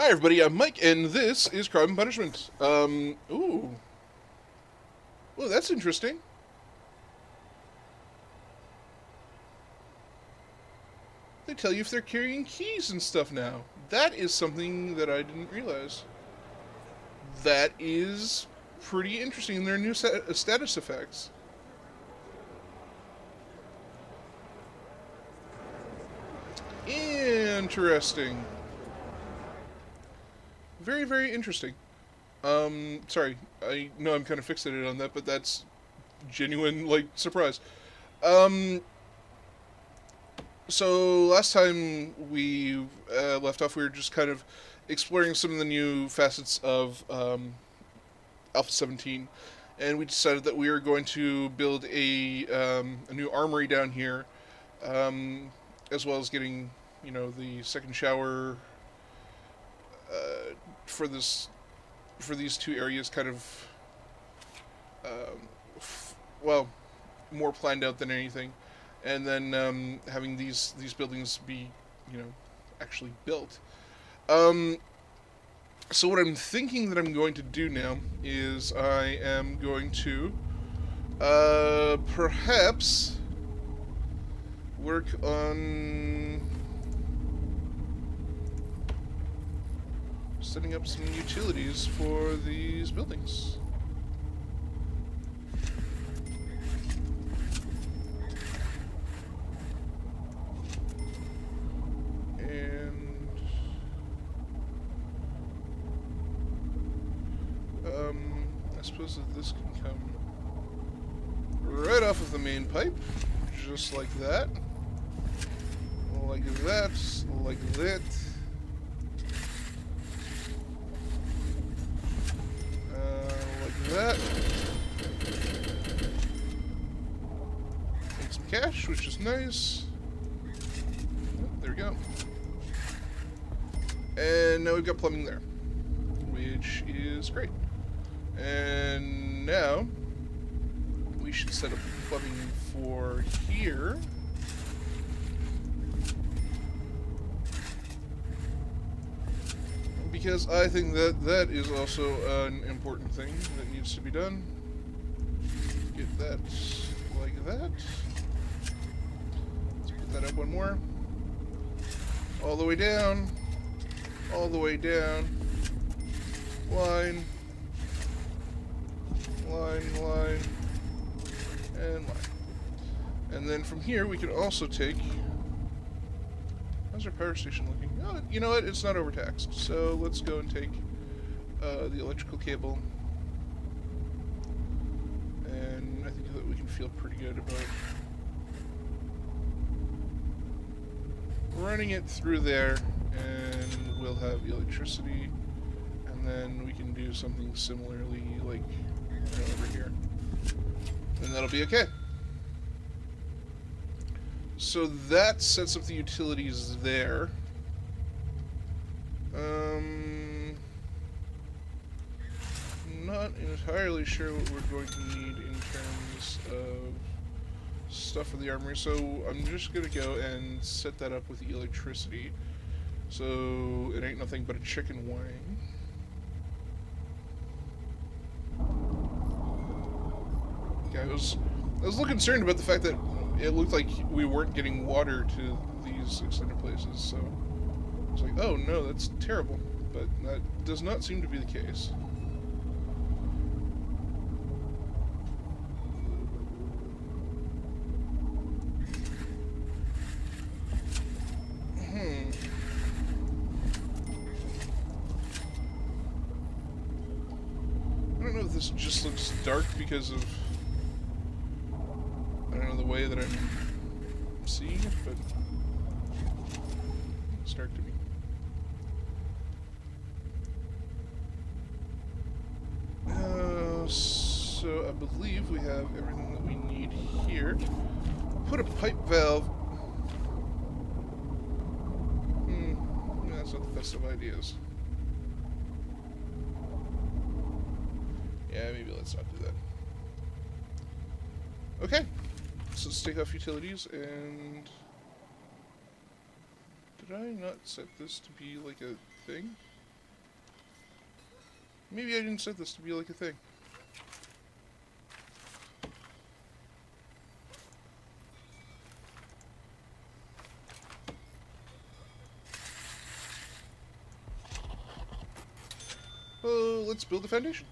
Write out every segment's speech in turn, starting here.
Hi everybody, I'm Mike, and this is Crime and Punishment. Well, that's interesting. They tell you if they're carrying keys and stuff now. That is something that I didn't realize. That is pretty interesting. There are new status effects. Interesting. Very, very interesting. Sorry, I know I'm kind of fixated on that, but that's genuine, like, surprise. Um, So last time we left off, we were just kind of exploring some of the new facets of Alpha 17, and we decided that we were going to build a new armory down here, um, as well as getting the second shower for this for these two areas, kind of well, more planned out than anything, and then having these buildings be actually built. Um, so what I'm thinking that I'm going to do now is I am going to perhaps work on setting up some utilities for these buildings. And I suppose that this can come right off of the main pipe, just like that. Like that, like that. Like that. Make some cash, which is nice. Oh, there we go. And now we've got plumbing there, which is great. And now we should set up plumbing for here. Because I think that that is also an important thing that needs to be done. Get that like that. Let's put that up one more. All the way down. All the way down. Line. Line, line. And line. And then from here we can also take... How's our power station looking? Oh, you know what? It's not overtaxed. So let's go and take the electrical cable. And I think that we can feel pretty good about running it through there. And we'll have electricity. And then we can do something similarly like over here. And that'll be okay. So that sets up the utilities there. Not entirely sure what we're going to need in terms of stuff for the armory, so I'm just going to go and set that up with the electricity. So it ain't nothing but a chicken wing. Yeah, I was a little concerned about the fact that it looked like we weren't getting water to these extended places, so I was like, oh no, that's terrible. But that does not seem to be the case. I don't know if this just looks dark because of, I don't know, the way that I'm seeing it, but it's dark to me. So I believe we have everything that we need here. Put a pipe valve. That's not the best of ideas. Yeah, maybe let's not do that. Okay, so let's take off utilities, and did I not set this to be like a thing? Maybe I didn't set this to be like a thing. Oh, let's build a foundation.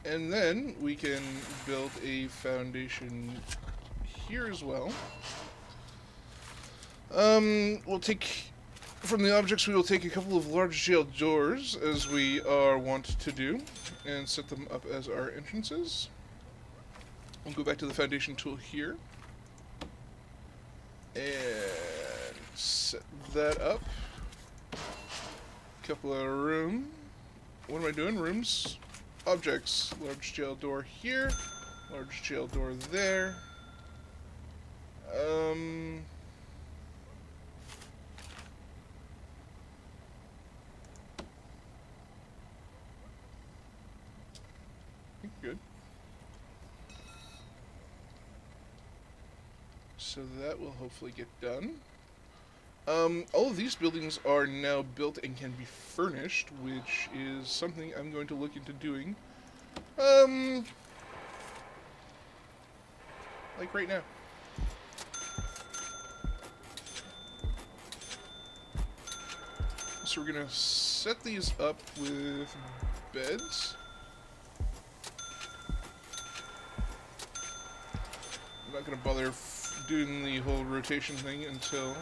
And then we can build a foundation here as well. We'll take, from the objects, we will take a couple of large jail doors, as we are wont to do, and set them up as our entrances. We'll go back to the foundation tool here, and set that up. Couple of room. What am I doing? Rooms. Objects. Large jail door here. Large jail door there. I think good. So that will hopefully get done. All of these buildings are now built and can be furnished, which is something I'm going to look into doing. Like right now. So we're gonna set these up with beds. I'm not gonna bother doing the whole rotation thing until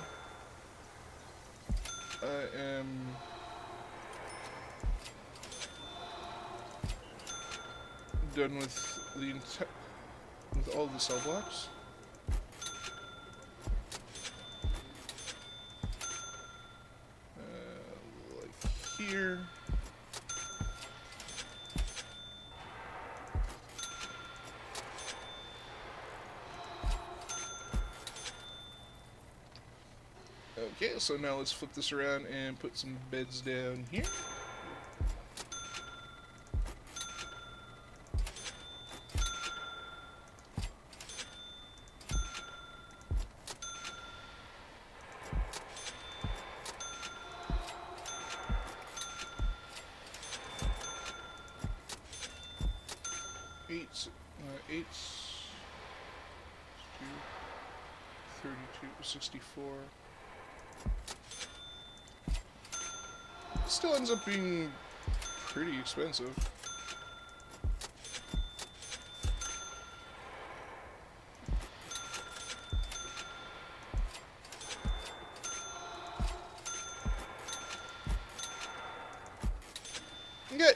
I am done with all the cell blocks. Like here. Okay, so now let's flip this around and put some beds down here. Eight, 32, 64. It still ends up being pretty expensive. Okay,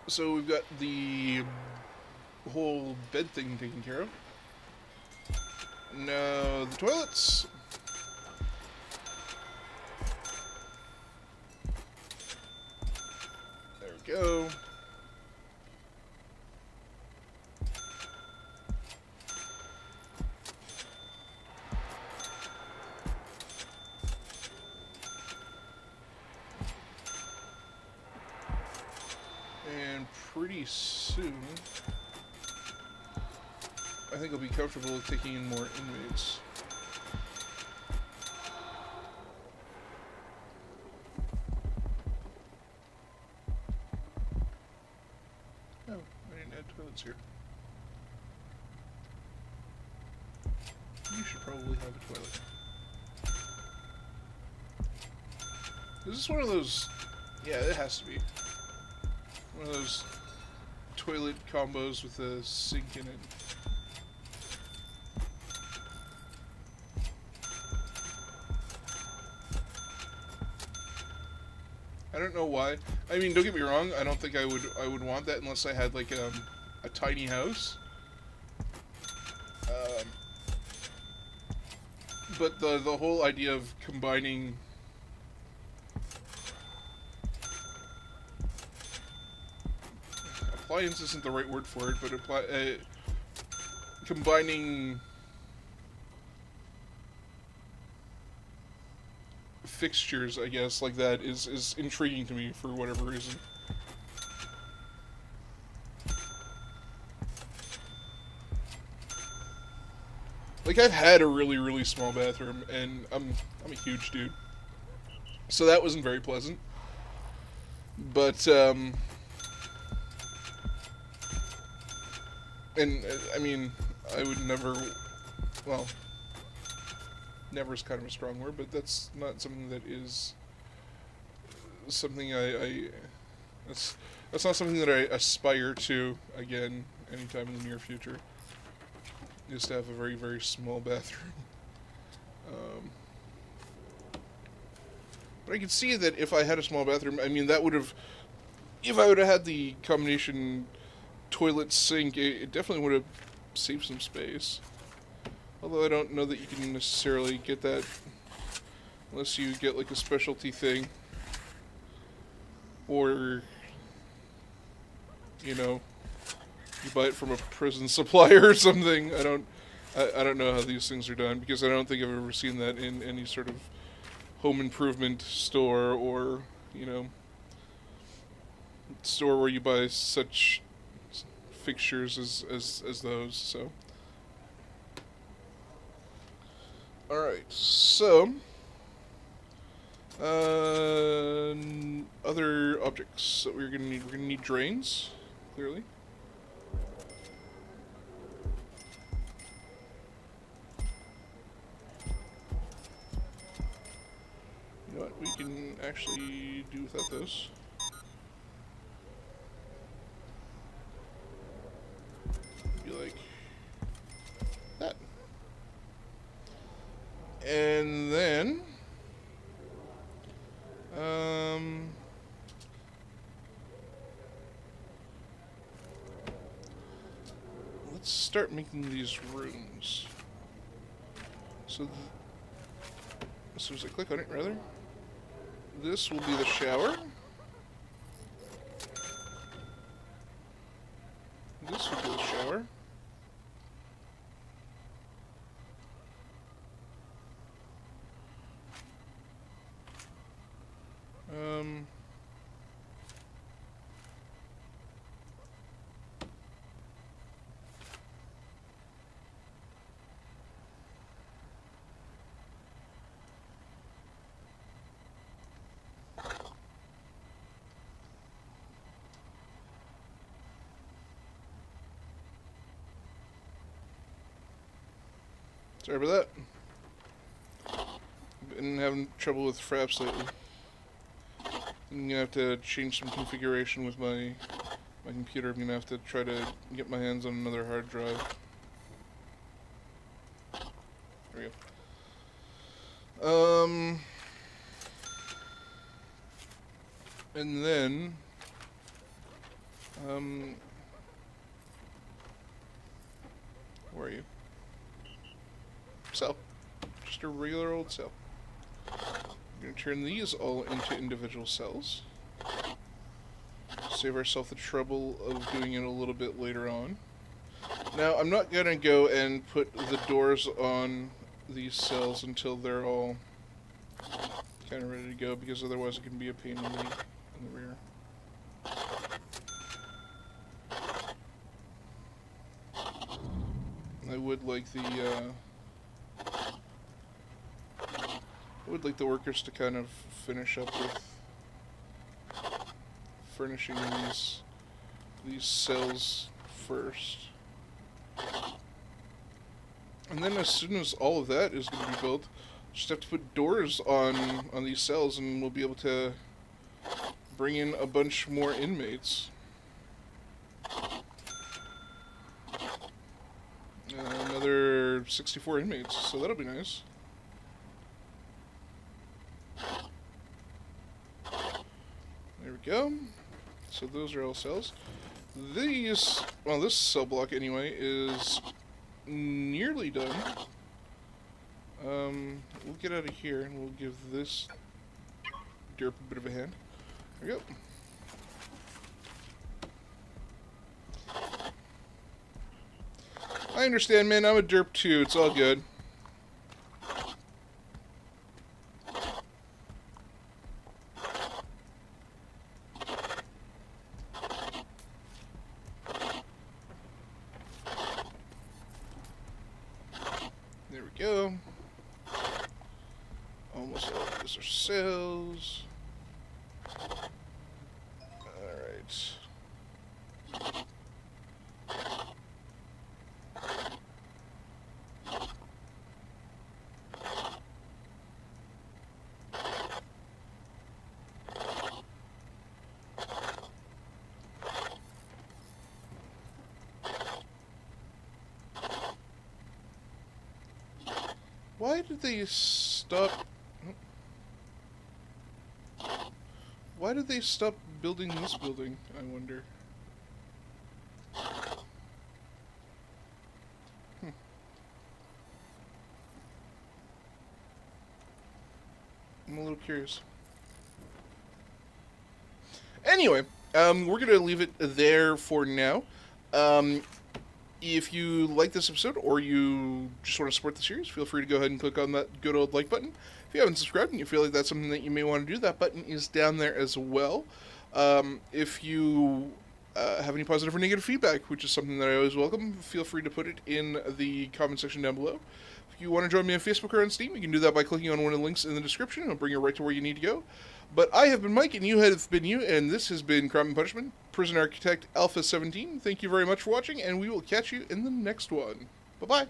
so we've got the whole bed thing taken care of. Now the toilets. There we go. And pretty soon, I think I'll be comfortable with taking in more inmates. Oh, I didn't add toilets here. You should probably have a toilet. Is this one of those? Yeah, it has to be. One of those toilet combos with a sink in it. I don't know why. I mean, don't get me wrong. I don't think I would want that unless I had like a tiny house. But the whole idea of combining appliance isn't the right word for it, but combining fixtures, I guess, like that is intriguing to me for whatever reason. Like, I've had a really, really small bathroom, and I'm a huge dude, so that wasn't very pleasant. But and I mean, I would never. Well, never is kind of a strong word, but that's not something that is something I that's that's not something that I aspire to again anytime in the near future. Is to have a very very small bathroom. Um, but I can see that if I had a small bathroom, I mean that would have if I would have had the combination toilet sink, it definitely would have saved some space. Although I don't know that you can necessarily get that unless you get like a specialty thing, or you know, you buy it from a prison supplier or something. I don't know how these things are done because I don't think I've ever seen that in any sort of home improvement store or you know store where you buy such fixtures as those. So, all right. So, other objects that we're gonna need. We're gonna need drains, clearly. You know what? We can actually do without those. Be like that. And then, let's start making these rooms. So, as soon as I click on it, rather, this will be the shower. This will be the shower. Um, Sorry about that. Been having trouble with fraps lately. I'm gonna have to change some configuration with my computer. I'm gonna have to try to get my hands on another hard drive. There we go. And then, where are you? Cell. Just a regular old cell. I'm going to turn these all into individual cells. Save ourselves the trouble of doing it a little bit later on. Now, I'm not going to go and put the doors on these cells until they're all kind of ready to go, because otherwise it can be a pain in the rear. I would like the workers to kind of finish up with furnishing these cells first. And then as soon as all of that is going to be built, just have to put doors on these cells and we'll be able to bring in a bunch more inmates. Another 64 inmates, so that'll be nice. There we go. So those are all cells. These, well, this cell block anyway is nearly done. We'll get out of here and we'll give this derp a bit of a hand. There we go. I understand, man. I'm a derp too. It's all good. There we go. Almost all of these are cells. Alright. Why did they stop... Why did they stop building this building, I wonder? I'm a little curious. Anyway, we're going to leave it there for now. If you like this episode or you just want to support the series, feel free to go ahead and click on that good old like button. If you haven't subscribed and you feel like that's something that you may want to do, that button is down there as well. If you have any positive or negative feedback, which is something that I always welcome, feel free to put it in the comment section down below. If you want to join me on Facebook or on Steam, you can do that by clicking on one of the links in the description. It'll bring you right to where you need to go. But I have been Mike, and you have been you, and this has been Crime and Punishment, Prison Architect Alpha 17. Thank you very much for watching, and we will catch you in the next one. Bye-bye.